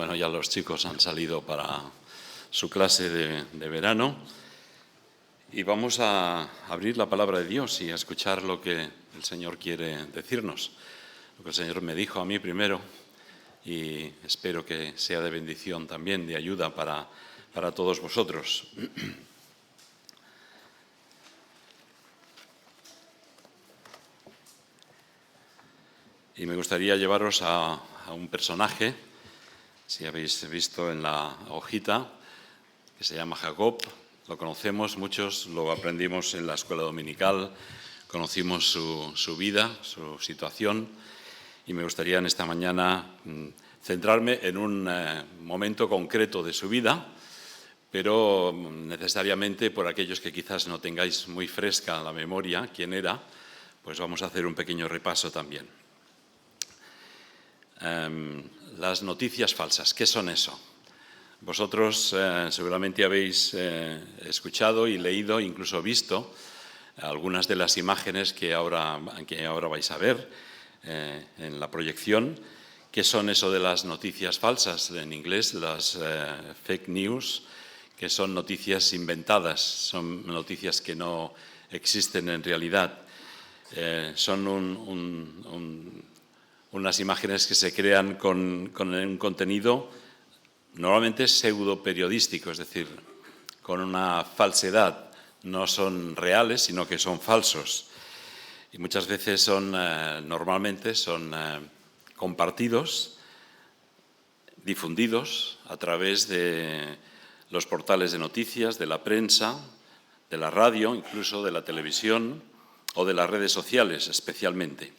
Bueno, ya los chicos han salido para su clase de verano y vamos a abrir la palabra de Dios y a escuchar lo que el Señor quiere decirnos, lo que el Señor me dijo a mí primero y espero que sea de bendición también, de ayuda para todos vosotros. Y me gustaría llevaros a un personaje, si habéis visto en la hojita, que se llama Jacob. Lo conocemos, muchos lo aprendimos en la escuela dominical, conocimos su vida, su situación, y me gustaría en esta mañana centrarme en un momento concreto de su vida, pero necesariamente por aquellos que quizás no tengáis muy fresca la memoria quién era, pues vamos a hacer un pequeño repaso también. Las noticias falsas, ¿qué son eso? Vosotros seguramente habéis escuchado y leído, incluso visto, algunas de las imágenes que ahora vais a ver en la proyección. ¿Qué son eso de las noticias falsas? En inglés, las fake news, que son noticias inventadas, son noticias que no existen en realidad. Son unas imágenes que se crean con un contenido normalmente pseudo periodístico, es decir, con una falsedad. No son reales, sino que son falsos. Y muchas veces normalmente son compartidos, difundidos a través de los portales de noticias, de la prensa, de la radio, incluso de la televisión o de las redes sociales especialmente.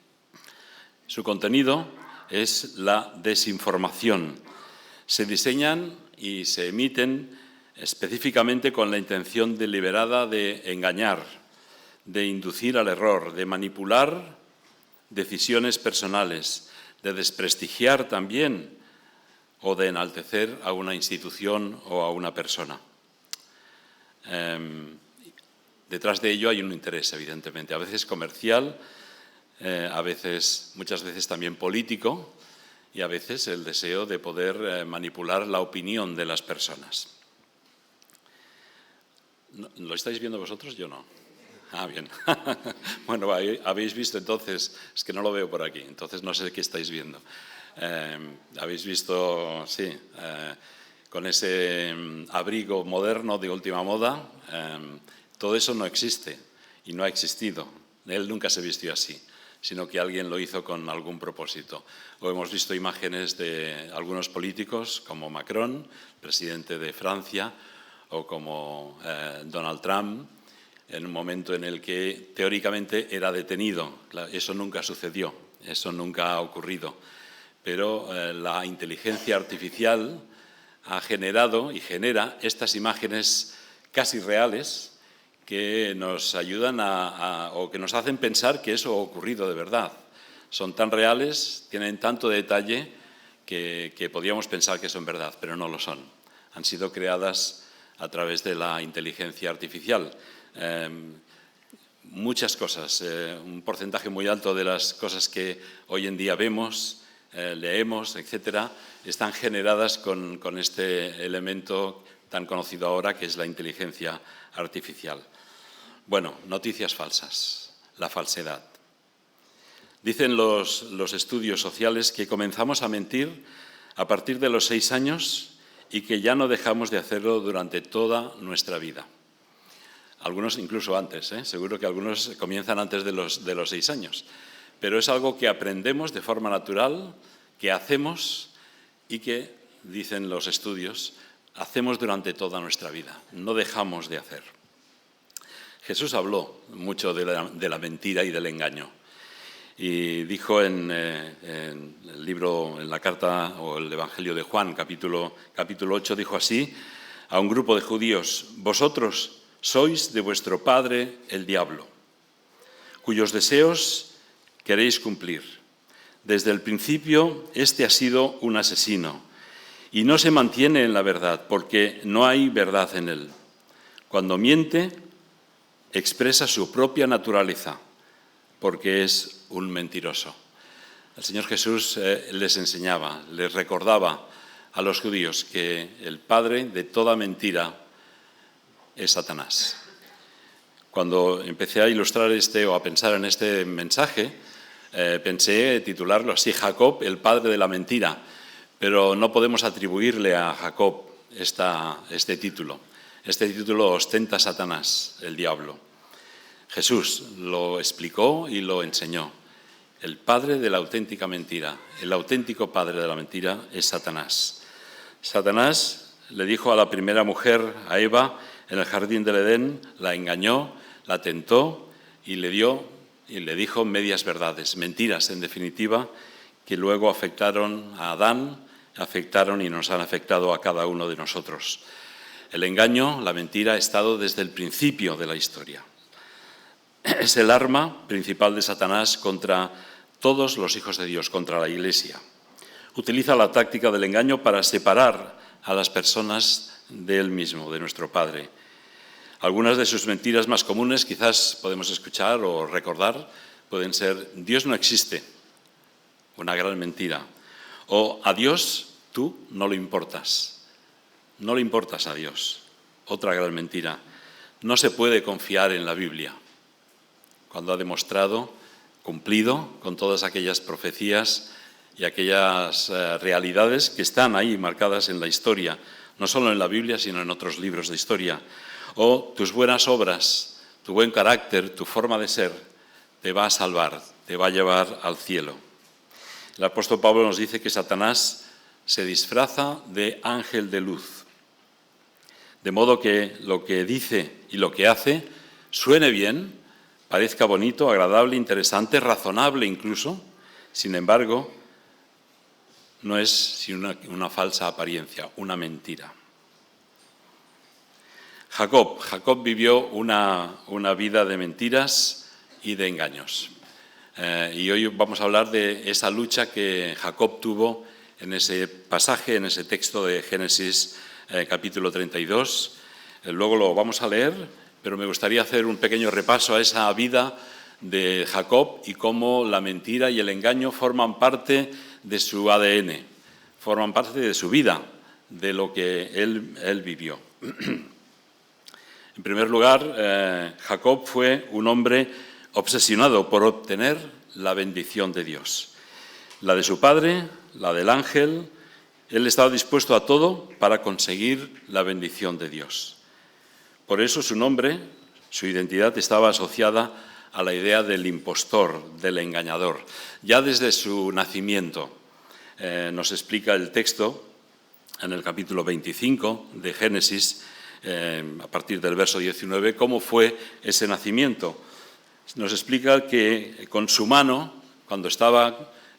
Su contenido es la desinformación. Se diseñan y se emiten específicamente con la intención deliberada de engañar, de inducir al error, de manipular decisiones personales, de desprestigiar también o de enaltecer a una institución o a una persona. Detrás de ello hay un interés, evidentemente, a veces comercial, muchas veces también político, y a veces el deseo de poder manipular la opinión de las personas. ¿Lo estáis viendo vosotros? Yo no. Ah, bien. Bueno, habéis visto entonces, es que no lo veo por aquí, entonces no sé qué estáis viendo. Habéis visto, sí, con ese abrigo moderno de última moda, todo eso no existe y no ha existido. Él nunca se vistió así, sino que alguien lo hizo con algún propósito. O hemos visto imágenes de algunos políticos, como Macron, presidente de Francia, o como Donald Trump, en un momento en el que teóricamente era detenido. Eso nunca sucedió, eso nunca ha ocurrido. Pero la inteligencia artificial ha generado y genera estas imágenes casi reales que nos ayudan o que nos hacen pensar que eso ha ocurrido de verdad. Son tan reales, tienen tanto detalle que podríamos pensar que son verdad, pero no lo son. Han sido creadas a través de la inteligencia artificial. Muchas cosas, un porcentaje muy alto de las cosas que hoy en día vemos, leemos, etcétera, están generadas con este elemento tan conocido ahora que es la inteligencia artificial. Bueno, noticias falsas, la falsedad. Dicen los estudios sociales que comenzamos a mentir a partir de los 6 años y que ya no dejamos de hacerlo durante toda nuestra vida. Algunos incluso antes, seguro que algunos comienzan antes de los 6 años. Pero es algo que aprendemos de forma natural, que hacemos y que, dicen los estudios, hacemos durante toda nuestra vida. No dejamos de hacer. Jesús habló mucho de la mentira y del engaño. Y dijo en el libro, en la carta o el Evangelio de Juan, capítulo 8, dijo así a un grupo de judíos: vosotros sois de vuestro padre el diablo, cuyos deseos queréis cumplir. Desde el principio este ha sido un asesino y no se mantiene en la verdad porque no hay verdad en él. Cuando miente, expresa su propia naturaleza porque es un mentiroso. El Señor Jesús les enseñaba, les recordaba a los judíos que el padre de toda mentira es Satanás. Cuando empecé a ilustrar o a pensar en este mensaje, pensé titularlo así: Jacob, el padre de la mentira, pero no podemos atribuirle a Jacob este título. Este título ostenta Satanás, el diablo. Jesús lo explicó y lo enseñó. El padre de la auténtica mentira, el auténtico padre de la mentira es Satanás. Satanás le dijo a la primera mujer, a Eva, en el jardín del Edén, la engañó, la tentó y le dijo medias verdades, mentiras en definitiva, que luego afectaron a Adán, afectaron y nos han afectado a cada uno de nosotros. El engaño, la mentira, ha estado desde el principio de la historia. Es el arma principal de Satanás contra todos los hijos de Dios, contra la Iglesia. Utiliza la táctica del engaño para separar a las personas de él mismo, de nuestro Padre. Algunas de sus mentiras más comunes, quizás podemos escuchar o recordar, pueden ser: Dios no existe, una gran mentira. O a Dios tú no le importas, no le importas a Dios, otra gran mentira. No se puede confiar en la Biblia, cuando ha demostrado, cumplido con todas aquellas profecías y aquellas realidades que están ahí marcadas en la historia, no solo en la Biblia, sino en otros libros de historia. O tus buenas obras, tu buen carácter, tu forma de ser, te va a salvar, te va a llevar al cielo. El apóstol Pablo nos dice que Satanás se disfraza de ángel de luz, de modo que lo que dice y lo que hace suene bien, parezca bonito, agradable, interesante, razonable incluso. Sin embargo, no es sino una falsa apariencia, una mentira. Jacob vivió una vida de mentiras y de engaños. Y hoy vamos a hablar de esa lucha que Jacob tuvo en ese pasaje, en ese texto de Génesis capítulo 32. Luego lo vamos a leer, pero me gustaría hacer un pequeño repaso a esa vida de Jacob y cómo la mentira y el engaño forman parte de su ADN, forman parte de su vida, de lo que él vivió. En primer lugar, Jacob fue un hombre obsesionado por obtener la bendición de Dios. La de su padre, la del ángel, él estaba dispuesto a todo para conseguir la bendición de Dios. Por eso su nombre, su identidad estaba asociada a la idea del impostor, del engañador. Ya desde su nacimiento nos explica el texto en el capítulo 25 de Génesis, a partir del verso 19, cómo fue ese nacimiento. Nos explica que con su mano, cuando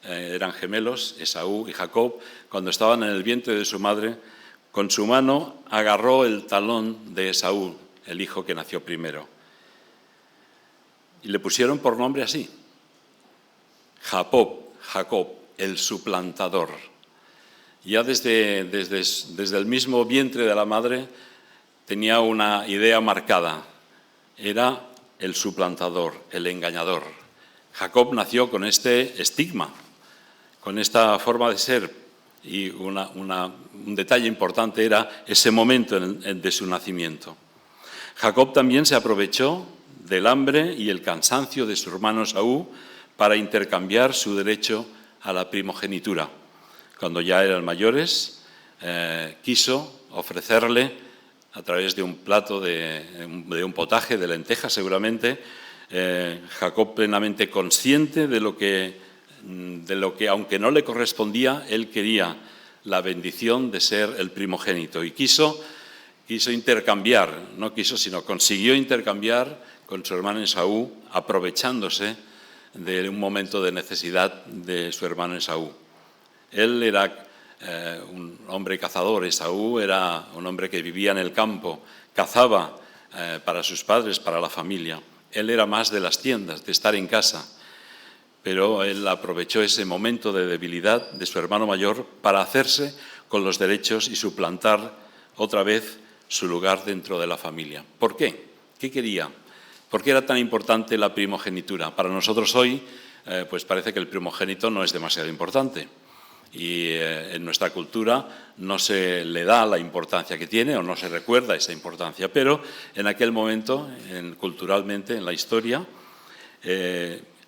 eran gemelos, Esaú y Jacob, cuando estaban en el vientre de su madre, con su mano agarró el talón de Esaú, el hijo que nació primero. Y le pusieron por nombre así: Jacob, el suplantador. Ya desde el mismo vientre de la madre tenía una idea marcada: era el suplantador, el engañador. Jacob nació con este estigma, con esta forma de ser, y un detalle importante era ese momento de su nacimiento. Jacob también se aprovechó del hambre y el cansancio de su hermano Esaú para intercambiar su derecho a la primogenitura. Cuando ya eran mayores, quiso ofrecerle, a través de un plato, de un potaje de lentejas seguramente, Jacob, plenamente consciente de lo que, aunque no le correspondía, él quería la bendición de ser el primogénito. Y quiso intercambiar, no quiso, sino consiguió intercambiar con su hermano Esaú, aprovechándose de un momento de necesidad de su hermano Esaú. Él era un hombre cazador, Esaú era un hombre que vivía en el campo, cazaba para sus padres, para la familia. Él era más de las tiendas, de estar en casa, pero él aprovechó ese momento de debilidad de su hermano mayor para hacerse con los derechos y suplantar otra vez su lugar dentro de la familia. ¿Por qué? ¿Qué quería? ¿Por qué era tan importante la primogenitura? Para nosotros hoy, pues parece que el primogénito no es demasiado importante. y en nuestra cultura no se le da la importancia que tiene o no se recuerda esa importancia, pero en aquel momento, culturalmente, en la historia,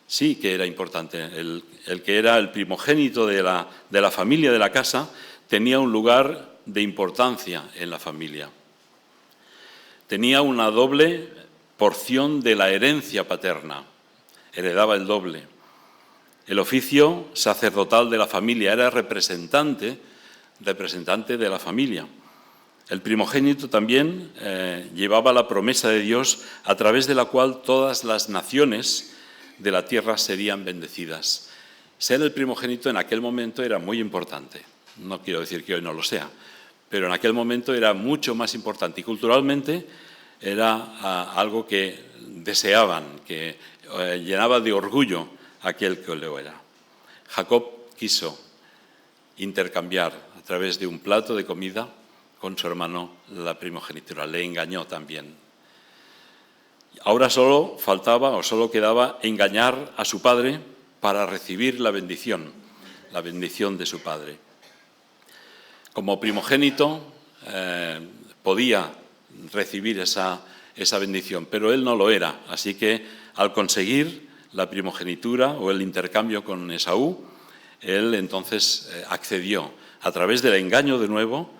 sí que era importante. El que era el primogénito de la familia, de la casa, tenía un lugar de importancia en la familia. Tenía una doble porción de la herencia paterna, heredaba el doble. El oficio sacerdotal de la familia era representante de la familia. El primogénito también llevaba la promesa de Dios a través de la cual todas las naciones de la tierra serían bendecidas. Ser el primogénito en aquel momento era muy importante. No quiero decir que hoy no lo sea, pero en aquel momento era mucho más importante y culturalmente era algo que deseaban, que llenaba de orgullo aquel que lo era. Jacob quiso intercambiar a través de un plato de comida con su hermano la primogenitura, le engañó también. Ahora solo faltaba o solo quedaba engañar a su padre para recibir la bendición de su padre. Como primogénito podía recibir esa bendición, pero él no lo era, así que al conseguir la primogenitura o el intercambio con Esaú, él entonces accedió a través del engaño de nuevo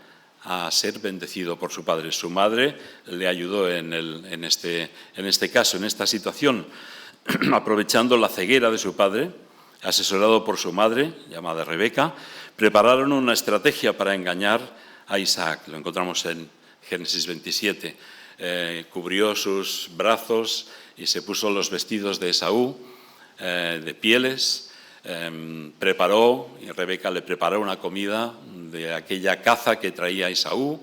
a ser bendecido por su padre. Su madre le ayudó en este caso, en esta situación, aprovechando la ceguera de su padre, asesorado por su madre, llamada Rebeca, prepararon una estrategia para engañar a Isaac. Lo encontramos en Génesis 27. Cubrió sus brazos y se puso los vestidos de Esaú, de pieles, preparó, y Rebeca le preparó una comida de aquella caza que traía Esaú,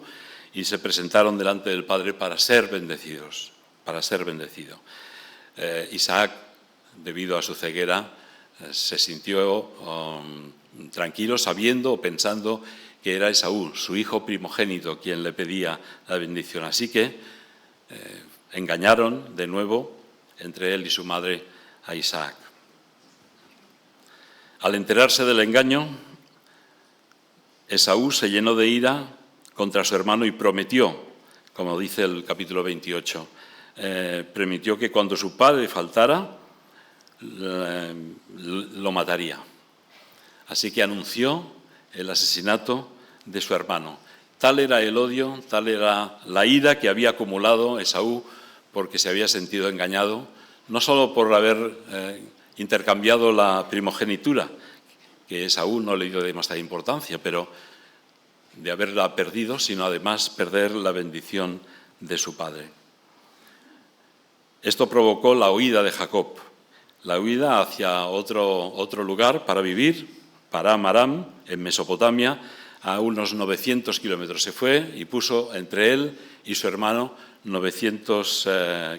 y se presentaron delante del padre para ser bendecidos, Isaac, debido a su ceguera, se sintió tranquilo sabiendo o pensando que era Esaú, su hijo primogénito, quien le pedía la bendición. Así que engañaron de nuevo entre él y su madre a Isaac. Al enterarse del engaño, Esaú se llenó de ira contra su hermano y prometió, como dice el capítulo 28, prometió que cuando su padre faltara, lo mataría. Así que anunció el asesinato de su hermano. Tal era el odio, tal era la ira que había acumulado Esaú porque se había sentido engañado, no solo por haber intercambiado la primogenitura, que Esaú no le dio demasiada importancia, pero de haberla perdido, sino además perder la bendición de su padre. Esto provocó la huida de Jacob, la huida hacia otro lugar para vivir, Param Aram, en Mesopotamia, a unos 900 kilómetros. Se fue y puso entre él y su hermano 900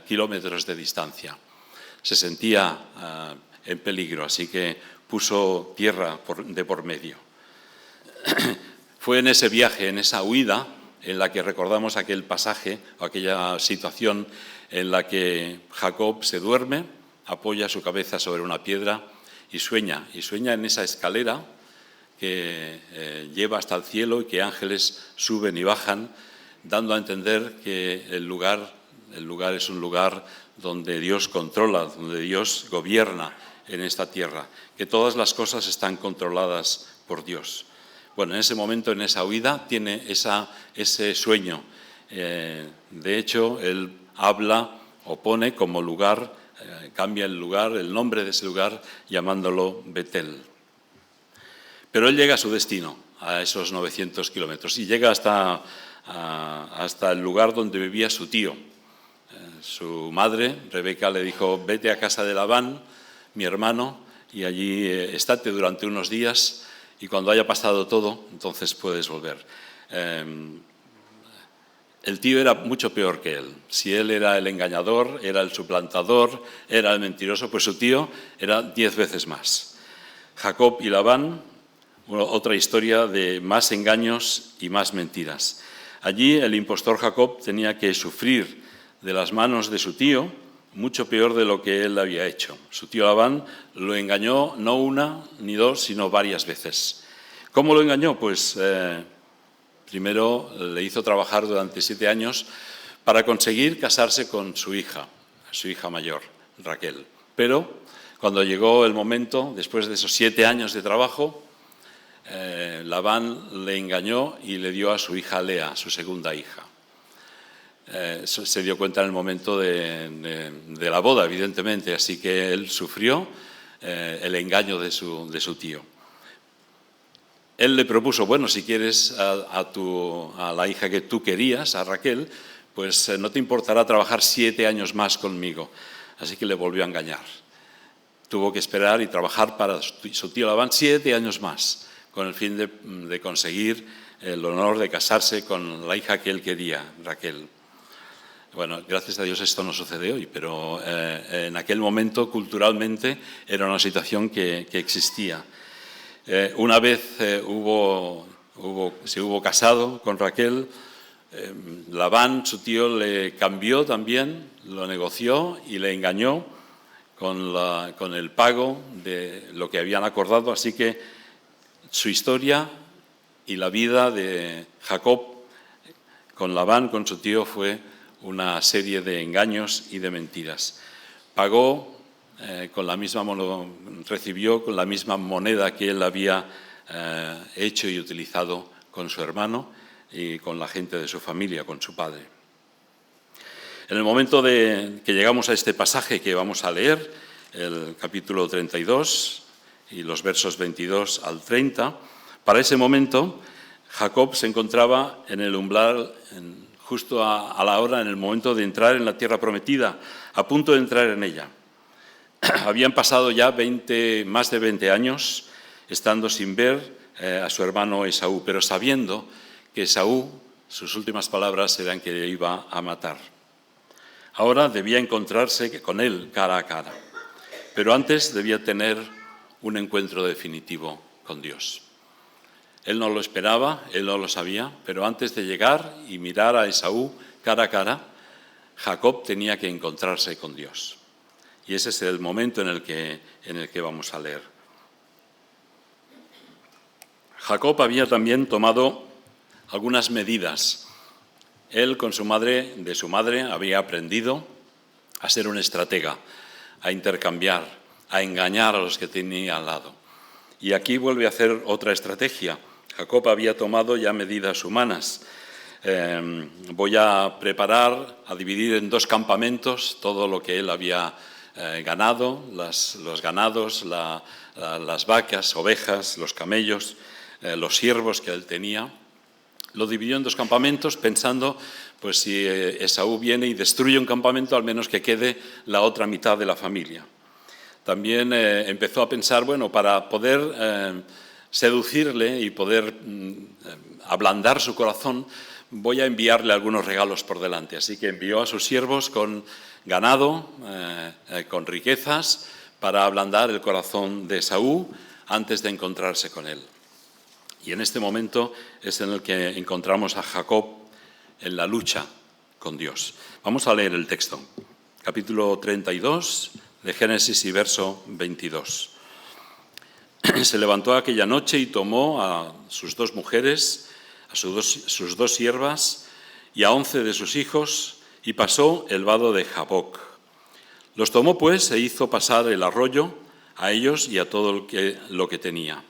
kilómetros de distancia. Se sentía en peligro, así que puso tierra de por medio. Fue en ese viaje, en esa huida, en la que recordamos aquel pasaje, o aquella situación en la que Jacob se duerme, apoya su cabeza sobre una piedra y sueña en esa escalera que lleva hasta el cielo y que ángeles suben y bajan, dando a entender que el lugar es un lugar donde Dios controla, donde Dios gobierna en esta tierra, que todas las cosas están controladas por Dios. Bueno, en ese momento, en esa huida, tiene ese sueño. De hecho, él habla o pone como lugar, cambia el lugar, el nombre de ese lugar, llamándolo Betel. Pero él llega a su destino, a esos 900 kilómetros, y llega hasta el lugar donde vivía su tío. Su madre, Rebeca, le dijo: vete a casa de Labán, mi hermano, y allí estate durante unos días, y cuando haya pasado todo, entonces puedes volver. El tío era mucho peor que él. Si él era el engañador, era el suplantador, era el mentiroso, pues su tío era 10 veces más. Jacob y Labán, otra historia de más engaños y más mentiras. Allí el impostor Jacob tenía que sufrir de las manos de su tío mucho peor de lo que él había hecho. Su tío Labán lo engañó no una ni dos, sino varias veces. ¿Cómo lo engañó? Pues primero le hizo trabajar durante 7 años para conseguir casarse con su hija mayor, Raquel. Pero cuando llegó el momento, después de esos 7 años de trabajo, Labán le engañó y le dio a su hija Lea, su segunda hija. Se dio cuenta en el momento de la boda, evidentemente, así que él sufrió el engaño de su tío. Él le propuso, bueno, si quieres a la hija que tú querías, a Raquel, pues no te importará trabajar 7 años más conmigo. Así que le volvió a engañar. Tuvo que esperar y trabajar para su tío Labán 7 años más, con el fin de conseguir el honor de casarse con la hija que él quería, Raquel. Bueno, gracias a Dios esto no sucede hoy, pero en aquel momento culturalmente era una situación que existía. Una vez se hubo casado con Raquel, Labán, su tío, le cambió también, lo negoció y le engañó con el pago de lo que habían acordado. Así que su historia y la vida de Jacob con Labán, con su tío, fue una serie de engaños y de mentiras. Pagó recibió con la misma moneda que él había hecho y utilizado con su hermano y con la gente de su familia, con su padre. En el momento que llegamos a este pasaje que vamos a leer, el capítulo 32 y los versos 22 al 30, para ese momento Jacob se encontraba en el umbral, justo a la hora, en el momento de entrar en la tierra prometida, a punto de entrar en ella. Habían pasado ya más de 20 años estando sin ver a su hermano Esaú, pero sabiendo que Esaú, sus últimas palabras eran que le iba a matar. Ahora debía encontrarse con él cara a cara, pero antes debía tener un encuentro definitivo con Dios. Él no lo esperaba, él no lo sabía, pero antes de llegar y mirar a Esaú cara a cara, Jacob tenía que encontrarse con Dios. Y ese es el momento en el que vamos a leer. Jacob había también tomado algunas medidas. Él, con de su madre, había aprendido a ser un estratega, a intercambiar, a engañar a los que tenía al lado. Y aquí vuelve a hacer otra estrategia. Jacob había tomado ya medidas humanas. Voy a dividir en 2 campamentos todo lo que él había ganado, los ganados, las vacas, ovejas, los camellos, los siervos que él tenía. Lo dividió en 2 campamentos pensando, pues si Esaú viene y destruye un campamento, al menos que quede la otra mitad de la familia. También empezó a pensar, bueno, para poder seducirle y poder ablandar su corazón, voy a enviarle algunos regalos por delante. Así que envió a sus siervos con ganado, con riquezas, para ablandar el corazón de Esaú antes de encontrarse con él. Y en este momento es en el que encontramos a Jacob en la lucha con Dios. Vamos a leer el texto, capítulo 32 de Génesis y verso 22. Se levantó aquella noche y tomó a sus 2 mujeres, a sus 2 siervas y a 11 de sus hijos, y pasó el vado de Jaboc. Los tomó pues e hizo pasar el arroyo a ellos y a todo lo que tenía.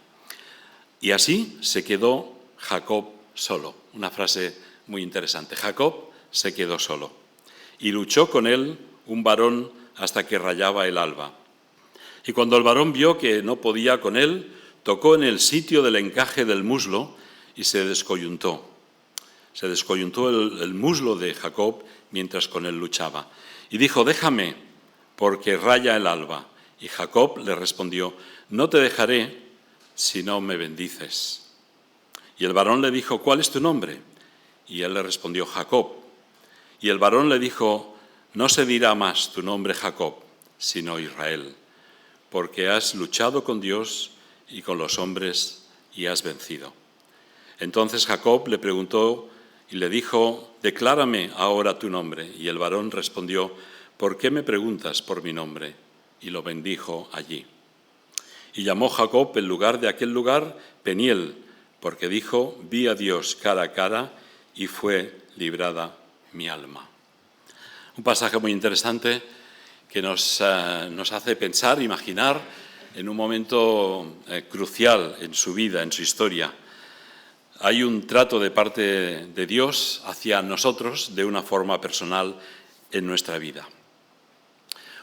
Y así se quedó Jacob solo. Una frase muy interesante. Jacob se quedó solo. Y luchó con él un varón hasta que rayaba el alba. Y cuando el varón vio que no podía con él, tocó en el sitio del encaje del muslo y se descoyuntó. Se descoyuntó el muslo de Jacob mientras con él luchaba. Y dijo, déjame, porque raya el alba. Y Jacob le respondió, no te dejaré si no me bendices. Y el varón le dijo, ¿cuál es tu nombre? Y él le respondió, Jacob. Y el varón le dijo, no se dirá más tu nombre Jacob, sino Israel, porque has luchado con Dios y con los hombres y has vencido. Entonces Jacob le preguntó y le dijo, declárame ahora tu nombre. Y el varón respondió, ¿por qué me preguntas por mi nombre? Y lo bendijo allí. Y llamó Jacob el lugar de aquel lugar Peniel, porque dijo: vi a Dios cara a cara y fue librada mi alma. Un pasaje muy interesante que nos hace pensar, imaginar en un momento crucial en su vida, en su historia. Hay un trato de parte de Dios hacia nosotros de una forma personal en nuestra vida.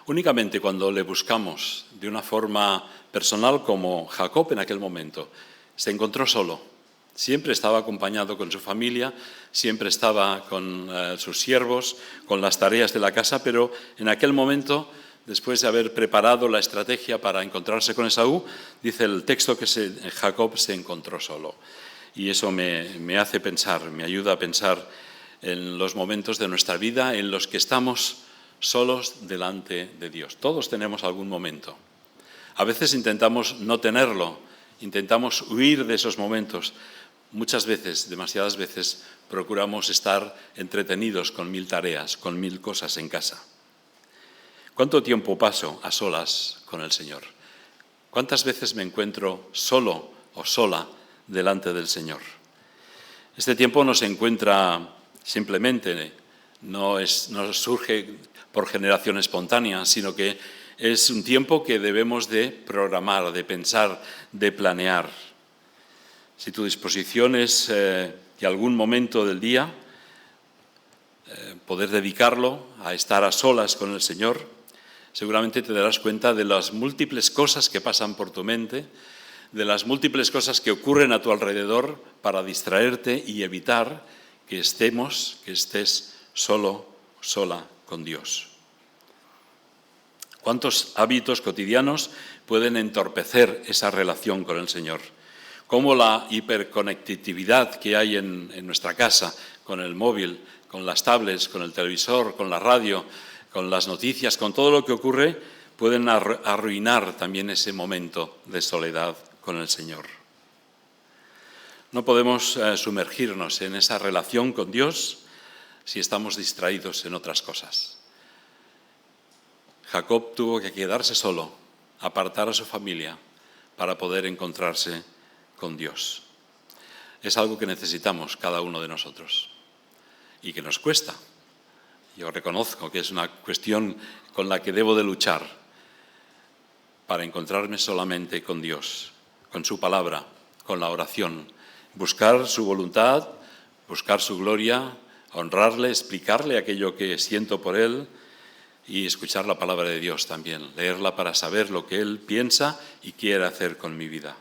Únicamente cuando le buscamos de una forma personal, como Jacob en aquel momento, se encontró solo. Siempre estaba acompañado con su familia, siempre estaba con sus siervos, con las tareas de la casa, pero en aquel momento, después de haber preparado la estrategia para encontrarse con Esaú, dice el texto que Jacob se encontró solo. Y eso me hace pensar, me ayuda a pensar en los momentos de nuestra vida en los que estamos solos delante de Dios. Todos tenemos algún momento. A veces intentamos no tenerlo, intentamos huir de esos momentos. Muchas veces, demasiadas veces, procuramos estar entretenidos con 1000 tareas, con 1000 cosas en casa. ¿Cuánto tiempo paso a solas con el Señor? ¿Cuántas veces me encuentro solo o sola delante del Señor? Este tiempo no se encuentra simplemente, no surge por generación espontánea, sino que es un tiempo que debemos de programar, de pensar, de planear. Si tu disposición es que algún momento del día poder dedicarlo a estar a solas con el Señor, seguramente te darás cuenta de las múltiples cosas que pasan por tu mente, de las múltiples cosas que ocurren a tu alrededor para distraerte y evitar que estés solo, sola con Dios. ¿Cuántos hábitos cotidianos pueden entorpecer esa relación con el Señor? Cómo la hiperconectividad que hay en nuestra casa, con el móvil, con las tablets, con el televisor, con la radio, con las noticias, con todo lo que ocurre, pueden arruinar también ese momento de soledad con el Señor. No podemos sumergirnos en esa relación con Dios si estamos distraídos en otras cosas. Jacob tuvo que quedarse solo, apartar a su familia para poder encontrarse con Dios. Es algo que necesitamos cada uno de nosotros y que nos cuesta. Yo reconozco que es una cuestión con la que debo de luchar para encontrarme solamente con Dios, con su palabra, con la oración, buscar su voluntad, buscar su gloria, honrarle, explicarle aquello que siento por él y escuchar la palabra de Dios también, leerla para saber lo que él piensa y quiere hacer con mi vida.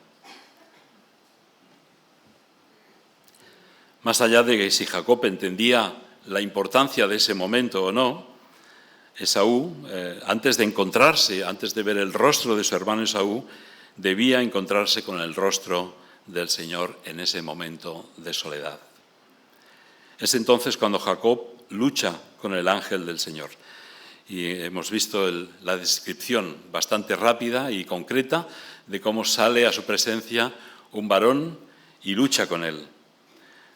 Más allá de que si Jacob entendía la importancia de ese momento o no, Esaú, antes de ver el rostro de su hermano Esaú, debía encontrarse con el rostro del Señor en ese momento de soledad. Es entonces cuando Jacob lucha con el ángel del Señor. Y hemos visto la descripción bastante rápida y concreta de cómo sale a su presencia un varón y lucha con él.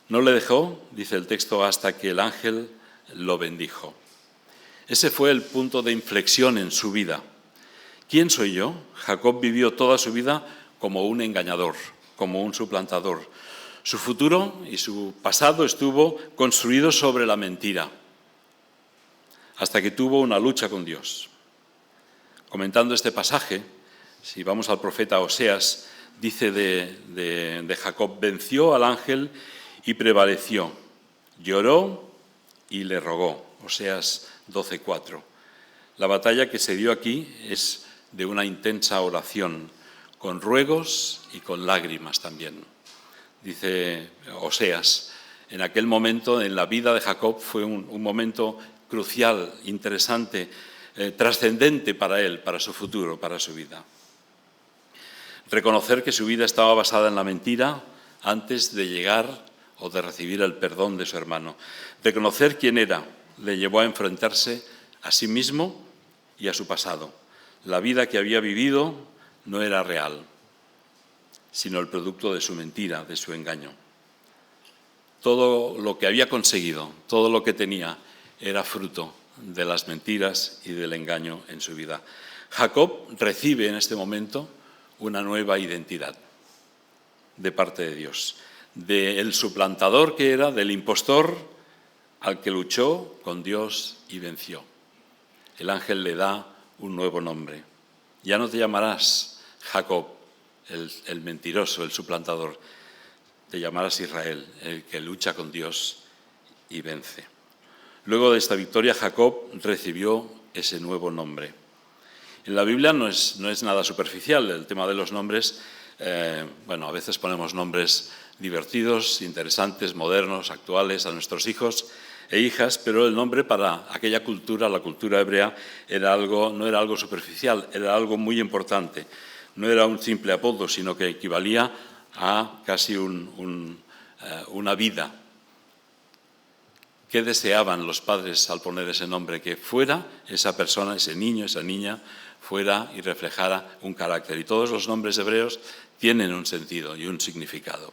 No le dejó, dice el texto, hasta que el ángel lo bendijo. Ese fue el punto de inflexión en su vida. ¿Quién soy yo? Jacob vivió toda su vida como un engañador, como un suplantador. Su futuro y su pasado estuvo construido sobre la mentira, hasta que tuvo una lucha con Dios. Comentando este pasaje, si vamos al profeta Oseas, dice de Jacob: venció al ángel y prevaleció, lloró y le rogó. Oseas 12:4. La batalla que se dio aquí es de una intensa oración, con ruegos y con lágrimas también. Dice Oseas, en aquel momento en la vida de Jacob fue un momento crucial, interesante, trascendente para él, para su futuro, para su vida. Reconocer que su vida estaba basada en la mentira antes de llegar o de recibir el perdón de su hermano. Reconocer quién era le llevó a enfrentarse a sí mismo y a su pasado. La vida que había vivido no era real, sino el producto de su mentira, de su engaño. Todo lo que había conseguido, todo lo que tenía, era fruto de las mentiras y del engaño en su vida. Jacob recibe en este momento una nueva identidad de parte de Dios. del suplantador que era, del impostor, al que luchó con Dios y venció. El ángel le da un nuevo nombre. Ya no te llamarás Jacob, el mentiroso, el suplantador. Te llamarás Israel, el que lucha con Dios y vence. Luego de esta victoria, Jacob recibió ese nuevo nombre. En la Biblia no es nada superficial el tema de los nombres. A veces ponemos nombres divertidos, interesantes, modernos, actuales a nuestros hijos e hijas, pero el nombre para aquella cultura, la cultura hebrea, no era algo superficial, era algo muy importante. No era un simple apodo, sino que equivalía a casi una vida. ¿Qué deseaban los padres al poner ese nombre? Que fuera esa persona, ese niño, esa niña, fuera y reflejara un carácter. Y todos los nombres hebreos tienen un sentido y un significado.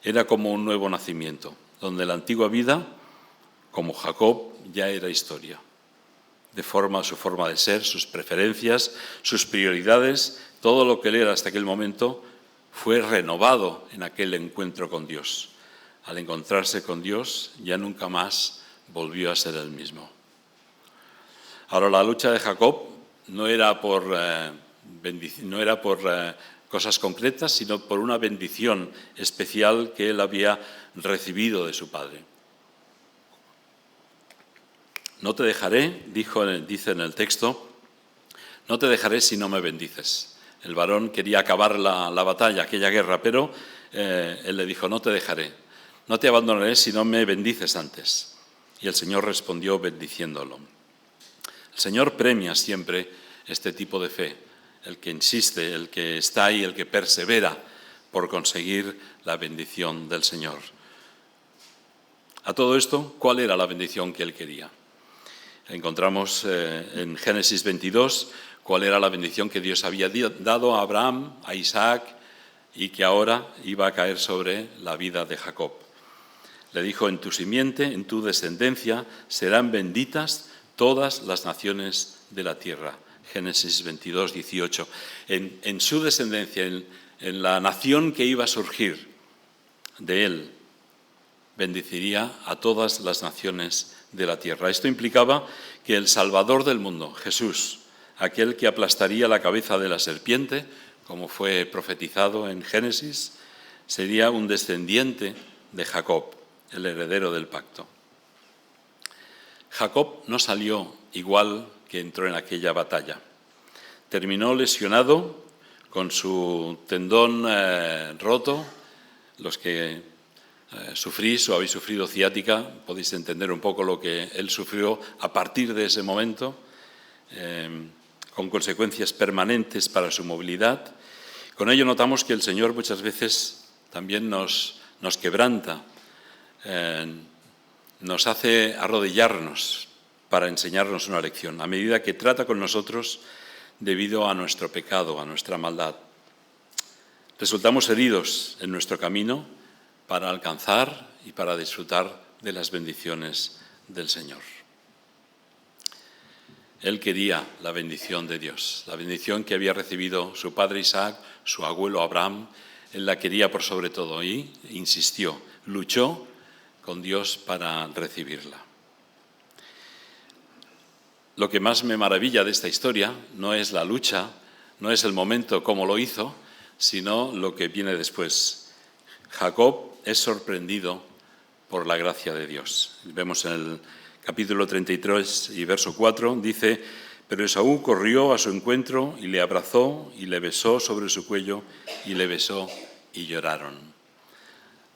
Era como un nuevo nacimiento, donde la antigua vida, como Jacob, ya era historia. Su forma de ser, sus preferencias, sus prioridades, todo lo que él era hasta aquel momento fue renovado en aquel encuentro con Dios. Al encontrarse con Dios, ya nunca más volvió a ser el mismo. Ahora, la lucha de Jacob no era por cosas concretas, sino por una bendición especial que él había recibido de su padre. No te dejaré, dice en el texto, no te dejaré si no me bendices. El varón quería acabar la batalla, aquella guerra, pero él le dijo, no te dejaré, no te abandonaré si no me bendices antes. Y el Señor respondió bendiciéndolo. El Señor premia siempre este tipo de fe, el que insiste, el que está ahí, el que persevera por conseguir la bendición del Señor. A todo esto, ¿cuál era la bendición que él quería? Encontramos en Génesis 22 cuál era la bendición que Dios había dado a Abraham, a Isaac, y que ahora iba a caer sobre la vida de Jacob. Le dijo, en tu simiente, en tu descendencia, serán benditas todas las naciones de la tierra. Génesis 22, 18. En su descendencia, en la nación que iba a surgir de él, bendeciría a todas las naciones de la tierra. Esto implicaba que el Salvador del mundo, Jesús, aquel que aplastaría la cabeza de la serpiente, como fue profetizado en Génesis, sería un descendiente de Jacob, el heredero del pacto. Jacob no salió igual que entró en aquella batalla. Terminó lesionado, con su tendón roto. Los que sufrís o habéis sufrido ciática, podéis entender un poco lo que él sufrió a partir de ese momento, con consecuencias permanentes para su movilidad. Con ello notamos que el Señor muchas veces también nos quebranta, nos hace arrodillarnos para enseñarnos una lección, a medida que trata con nosotros debido a nuestro pecado, a nuestra maldad. Resultamos heridos en nuestro camino para alcanzar y para disfrutar de las bendiciones del Señor. Él quería la bendición de Dios, la bendición que había recibido su padre Isaac, su abuelo Abraham. Él la quería por sobre todo y insistió, luchó con Dios para recibirla. Lo que más me maravilla de esta historia no es la lucha, no es el momento como lo hizo, sino lo que viene después. Jacob es sorprendido por la gracia de Dios. Vemos en el capítulo 33 y verso 4, dice, pero Esaú corrió a su encuentro y le abrazó y le besó sobre su cuello y le besó y lloraron.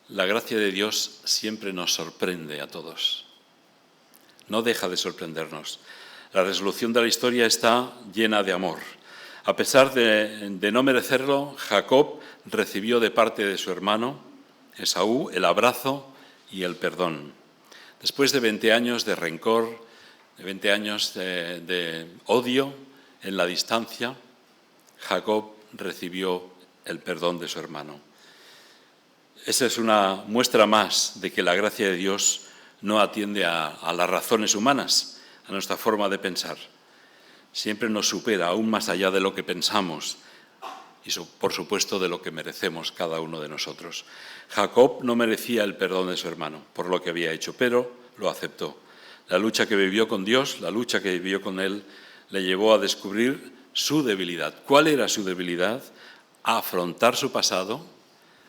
La gracia de Dios siempre nos sorprende a todos. No deja de sorprendernos. La resolución de la historia está llena de amor. A pesar de no merecerlo, Jacob recibió de parte de su hermano Esaú el abrazo y el perdón. Después de 20 años de rencor, de 20 años de odio en la distancia, Jacob recibió el perdón de su hermano. Esa es una muestra más de que la gracia de Dios no atiende a las razones humanas, a nuestra forma de pensar. Siempre nos supera, aún más allá de lo que pensamos, y por supuesto de lo que merecemos cada uno de nosotros. Jacob no merecía el perdón de su hermano por lo que había hecho, pero lo aceptó. La lucha que vivió con Dios, la lucha que vivió con él, le llevó a descubrir su debilidad. ¿Cuál era su debilidad? A afrontar su pasado,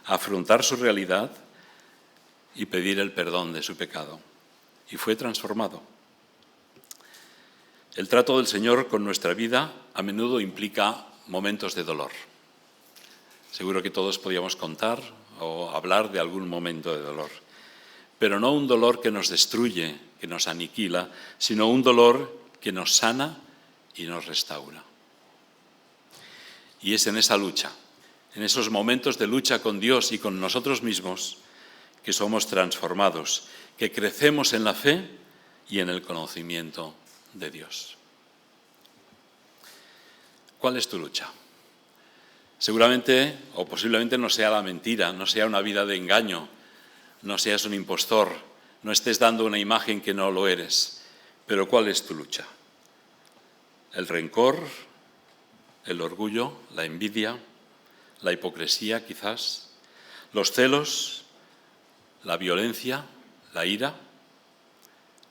a afrontar su realidad y pedir el perdón de su pecado. Y fue transformado. El trato del Señor con nuestra vida a menudo implica momentos de dolor. Seguro que todos podíamos contar o hablar de algún momento de dolor. Pero no un dolor que nos destruye, que nos aniquila, sino un dolor que nos sana y nos restaura. Y es en esa lucha, en esos momentos de lucha con Dios y con nosotros mismos, que somos transformados, que crecemos en la fe y en el conocimiento de Dios. ¿Cuál es tu lucha? Seguramente o posiblemente no sea la mentira, no sea una vida de engaño, no seas un impostor, no estés dando una imagen que no lo eres. Pero ¿cuál es tu lucha? ¿El rencor, el orgullo, la envidia, la hipocresía quizás, los celos, la violencia, la ira,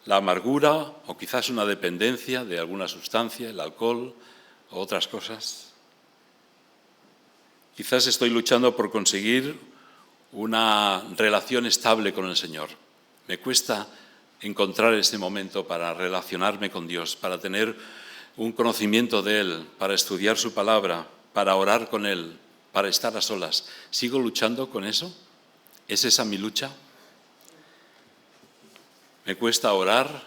la amargura o quizás una dependencia de alguna sustancia, el alcohol o otras cosas? Quizás estoy luchando por conseguir una relación estable con el Señor. Me cuesta encontrar ese momento para relacionarme con Dios, para tener un conocimiento de Él, para estudiar su palabra, para orar con Él, para estar a solas. ¿Sigo luchando con eso? ¿Es esa mi lucha? Me cuesta orar,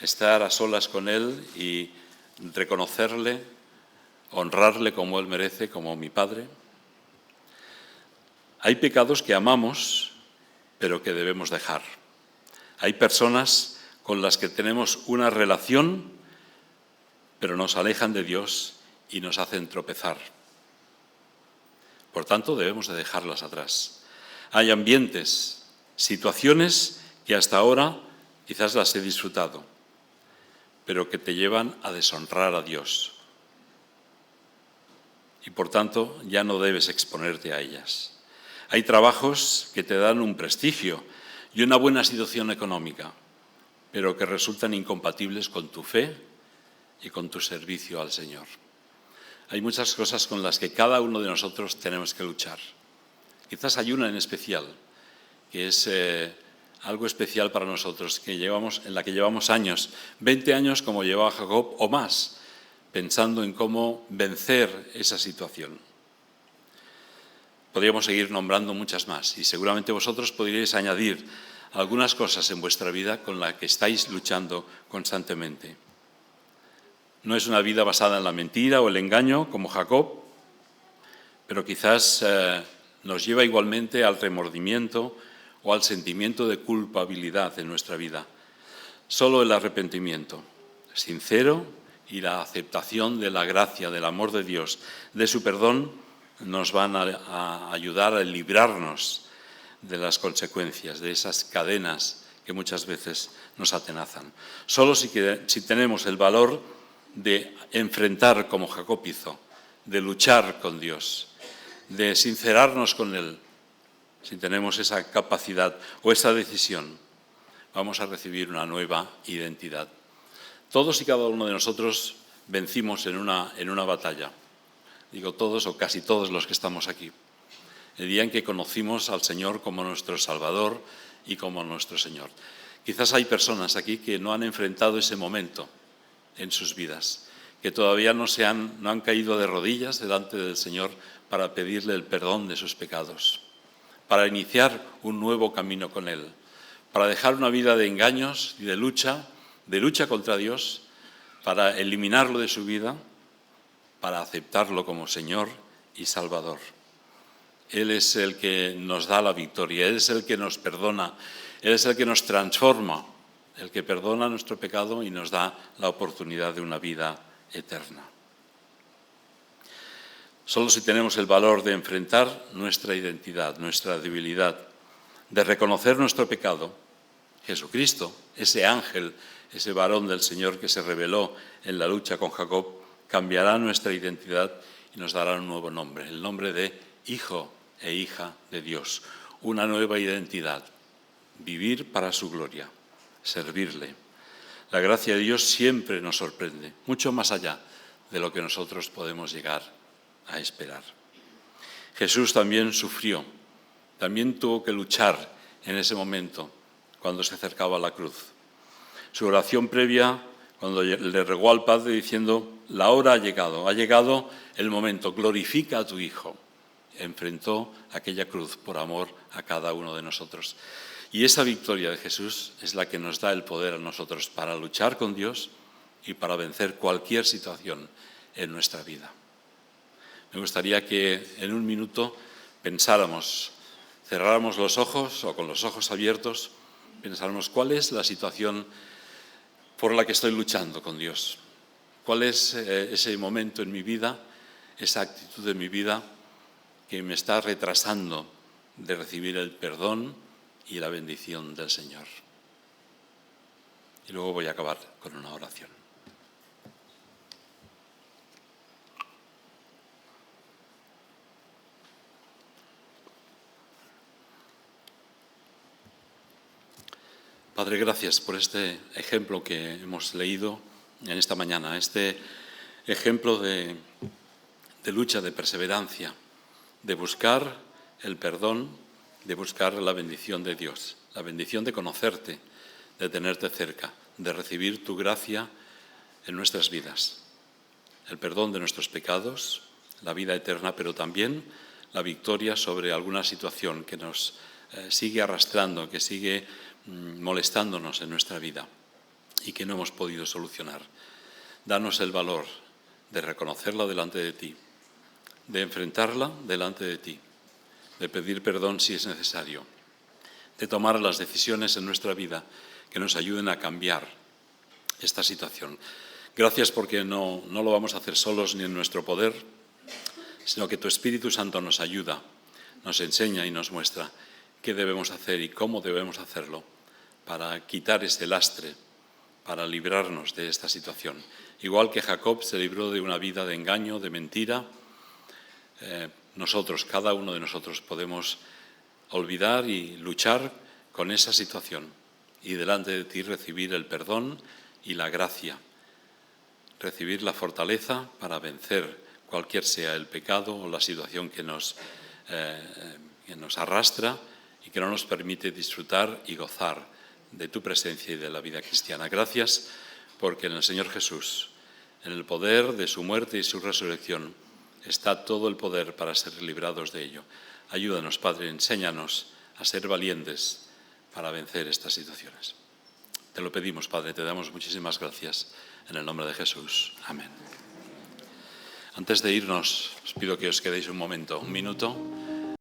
estar a solas con Él y reconocerle, honrarle como Él merece, como mi Padre. Hay pecados que amamos, pero que debemos dejar. Hay personas con las que tenemos una relación, pero nos alejan de Dios y nos hacen tropezar. Por tanto, debemos de dejarlas atrás. Hay ambientes, situaciones que hasta ahora quizás las he disfrutado, pero que te llevan a deshonrar a Dios. Y por tanto, ya no debes exponerte a ellas. Hay trabajos que te dan un prestigio y una buena situación económica, pero que resultan incompatibles con tu fe y con tu servicio al Señor. Hay muchas cosas con las que cada uno de nosotros tenemos que luchar. Quizás hay una en especial, que es algo especial para nosotros, en la que llevamos años, 20 años como llevaba Jacob o más, pensando en cómo vencer esa situación. Podríamos seguir nombrando muchas más y seguramente vosotros podríais añadir algunas cosas en vuestra vida con las que estáis luchando constantemente. No es una vida basada en la mentira o el engaño como Jacob, pero quizás nos lleva igualmente al remordimiento o al sentimiento de culpabilidad en nuestra vida. Solo el arrepentimiento sincero y la aceptación de la gracia, del amor de Dios, de su perdón, nos van a ayudar a librarnos de las consecuencias, de esas cadenas que muchas veces nos atenazan. Solo si tenemos el valor de enfrentar como Jacob hizo, de luchar con Dios, de sincerarnos con Él, si tenemos esa capacidad o esa decisión, vamos a recibir una nueva identidad. Todos y cada uno de nosotros vencimos en una batalla. Digo todos o casi todos los que estamos aquí. El día en que conocimos al Señor como nuestro Salvador y como nuestro Señor. Quizás hay personas aquí que no han enfrentado ese momento en sus vidas, que todavía no han caído de rodillas delante del Señor para pedirle el perdón de sus pecados, para iniciar un nuevo camino con Él, para dejar una vida de engaños y de lucha contra Dios, para eliminarlo de su vida, para aceptarlo como Señor y Salvador. Él es el que nos da la victoria, Él es el que nos perdona, Él es el que nos transforma, el que perdona nuestro pecado y nos da la oportunidad de una vida eterna. Solo si tenemos el valor de enfrentar nuestra identidad, nuestra debilidad, de reconocer nuestro pecado, Jesucristo, ese ángel, ese varón del Señor que se reveló en la lucha con Jacob, cambiará nuestra identidad y nos dará un nuevo nombre, el nombre de Hijo e Hija de Dios, una nueva identidad, vivir para su gloria, servirle. La gracia de Dios siempre nos sorprende, mucho más allá de lo que nosotros podemos llegar a esperar. Jesús también sufrió, también tuvo que luchar en ese momento cuando se acercaba a la cruz. Su oración previa, cuando le rogó al Padre diciendo: la hora ha llegado el momento, glorifica a tu Hijo. Enfrentó aquella cruz por amor a cada uno de nosotros. Y esa victoria de Jesús es la que nos da el poder a nosotros para luchar con Dios y para vencer cualquier situación en nuestra vida. Me gustaría que en un minuto pensáramos, cerráramos los ojos o con los ojos abiertos, pensáramos cuál es la situación por la que estoy luchando con Dios. ¿Cuál es ese momento en mi vida, esa actitud de mi vida que me está retrasando de recibir el perdón y la bendición del Señor? Y luego voy a acabar con una oración. Padre, gracias por este ejemplo que hemos leído en esta mañana, este ejemplo de lucha, de perseverancia, de buscar el perdón, de buscar la bendición de Dios, la bendición de conocerte, de tenerte cerca, de recibir tu gracia en nuestras vidas, el perdón de nuestros pecados, la vida eterna, pero también la victoria sobre alguna situación que nos sigue arrastrando, que sigue molestándonos en nuestra vida y que no hemos podido solucionar. Danos el valor de reconocerla delante de ti, de enfrentarla delante de ti, de pedir perdón si es necesario, de tomar las decisiones en nuestra vida que nos ayuden a cambiar esta situación. Gracias porque no lo vamos a hacer solos ni en nuestro poder, sino que tu Espíritu Santo nos ayuda, nos enseña y nos muestra qué debemos hacer y cómo debemos hacerlo para quitar ese lastre, para librarnos de esta situación. Igual que Jacob se libró de una vida de engaño, de mentira, nosotros, cada uno de nosotros, podemos olvidar y luchar con esa situación y delante de ti recibir el perdón y la gracia, recibir la fortaleza para vencer cualquier sea el pecado o la situación que nos arrastra y que no nos permite disfrutar y gozar de tu presencia y de la vida cristiana. Gracias porque en el Señor Jesús, en el poder de su muerte y su resurrección, está todo el poder para ser librados de ello. Ayúdanos, Padre, enséñanos a ser valientes para vencer estas situaciones. Te lo pedimos, Padre, te damos muchísimas gracias en el nombre de Jesús. Amén. Antes de irnos, os pido que os quedéis un momento, un minuto,